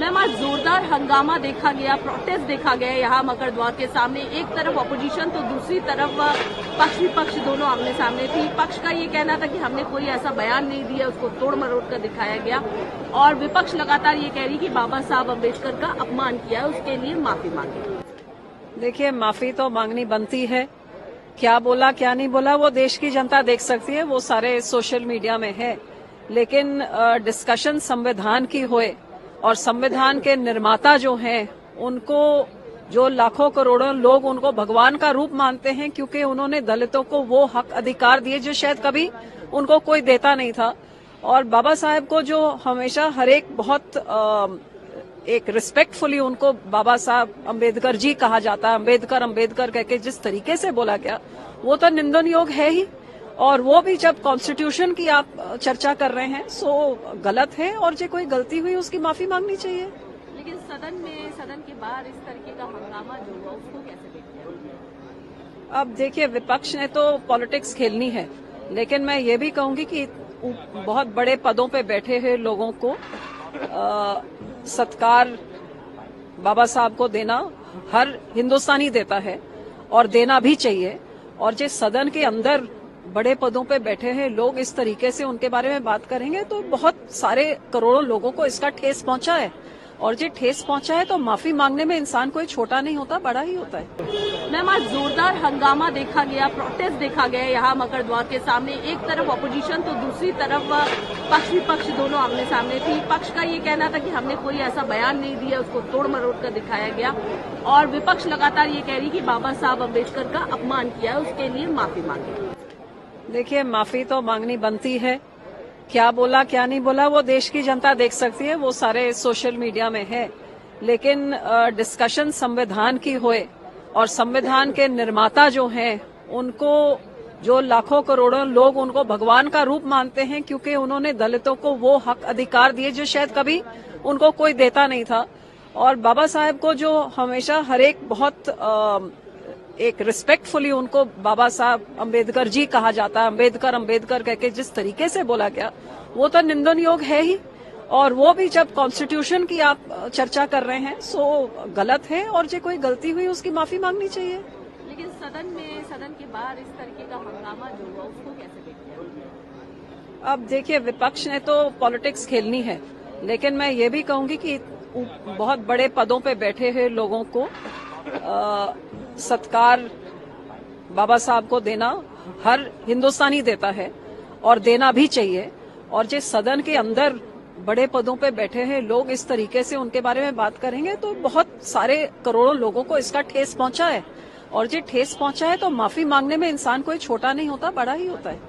Ma'am, आज जोरदार हंगामा देखा गया, प्रोटेस्ट देखा गया यहाँ मकर द्वार के सामने। एक तरफ ऑपोजिशन तो दूसरी तरफ पक्ष विपक्ष दोनों आमने सामने थी। पक्ष का ये कहना था कि हमने कोई ऐसा बयान नहीं दिया, उसको तोड़ मरोड़ कर दिखाया गया, और विपक्ष लगातार ये कह रही कि बाबा साहब अम्बेडकर का अपमान किया है, उसके लिए माफी मांगी। देखिए, माफी तो मांगनी बनती है। क्या बोला क्या नहीं बोला वो देश की जनता देख सकती है, वो सारे सोशल मीडिया में है। लेकिन डिस्कशन संविधान की होए और संविधान के निर्माता जो हैं उनको, जो लाखों करोड़ों लोग उनको भगवान का रूप मानते हैं, क्योंकि उन्होंने दलितों को वो हक अधिकार दिए जो शायद कभी उनको कोई देता नहीं था। और बाबा साहेब को जो हमेशा हर एक बहुत एक रिस्पेक्टफुली उनको बाबा साहब अम्बेडकर जी कहा जाता है, अम्बेडकर अम्बेडकर कह के जिस तरीके से बोला गया वो तो निंदन योग है ही। और वो भी जब कॉन्स्टिट्यूशन की आप चर्चा कर रहे हैं सो गलत है, और जो कोई गलती हुई उसकी माफी मांगनी चाहिए। लेकिन सदन के बाहर इस तरीके का हंगामा जो हुआ उसको कैसे देखते हैं? अब देखिए, विपक्ष ने तो पॉलिटिक्स खेलनी है, लेकिन मैं ये भी कहूंगी कि बहुत बड़े पदों पे बैठे हुए लोगों को सत्कार बाबा साहब को देना हर हिंदुस्तानी देता है और देना भी चाहिए। और जो सदन के अंदर बड़े पदों पे बैठे हैं लोग इस तरीके से उनके बारे में बात करेंगे तो बहुत सारे करोड़ों लोगों को इसका ठेस पहुंचा है, और जो ठेस पहुंचा है तो माफी मांगने में इंसान कोई छोटा नहीं होता, बड़ा ही होता है। मैम, आज जोरदार हंगामा देखा गया, प्रोटेस्ट देखा गया यहाँ मकर द्वार के सामने। एक तरफ ऑपोजिशन तो दूसरी तरफ पक्ष विपक्ष दोनों आमने सामने थी। पक्ष का ये कहना था कि हमने कोई ऐसा बयान नहीं दिया, उसको तोड़ मरोड़ कर दिखाया गया, और विपक्ष लगातार ये कह रही कि बाबा साहब अम्बेडकर का अपमान किया है, उसके लिए माफी मांगी। देखिए, माफी तो मांगनी बनती है। क्या बोला क्या नहीं बोला वो देश की जनता देख सकती है, वो सारे सोशल मीडिया में है। लेकिन डिस्कशन संविधान की होए और संविधान के निर्माता जो हैं उनको, जो लाखों करोड़ों लोग उनको भगवान का रूप मानते हैं, क्योंकि उन्होंने दलितों को वो हक अधिकार दिए जो शायद कभी उनको कोई देता नहीं था। और बाबा साहेब को जो हमेशा हर एक बहुत एक रिस्पेक्टफुली उनको बाबा साहब अम्बेडकर जी कहा जाता है, अम्बेडकर अम्बेडकर कह के जिस तरीके से बोला गया वो तो निंदन योग है ही। और वो भी जब कॉन्स्टिट्यूशन की आप चर्चा कर रहे हैं सो गलत है, और जो कोई गलती हुई उसकी माफी मांगनी चाहिए। लेकिन सदन के बाहर इस तरीके का हंगामा जो हुआ उसको कैसे देखते हैं? अब देखिए, विपक्ष ने तो पॉलिटिक्स खेलनी है, लेकिन मैं ये भी कहूंगी कि बहुत बड़े पदों पे बैठे हुए लोगों को सत्कार बाबा साहब को देना हर हिंदुस्तानी देता है और देना भी चाहिए। और जो सदन के अंदर बड़े पदों पे बैठे हैं लोग इस तरीके से उनके बारे में बात करेंगे तो बहुत सारे करोड़ों लोगों को इसका ठेस पहुंचा है, और जो ठेस पहुंचा है तो माफी मांगने में इंसान कोई छोटा नहीं होता, बड़ा ही होता है।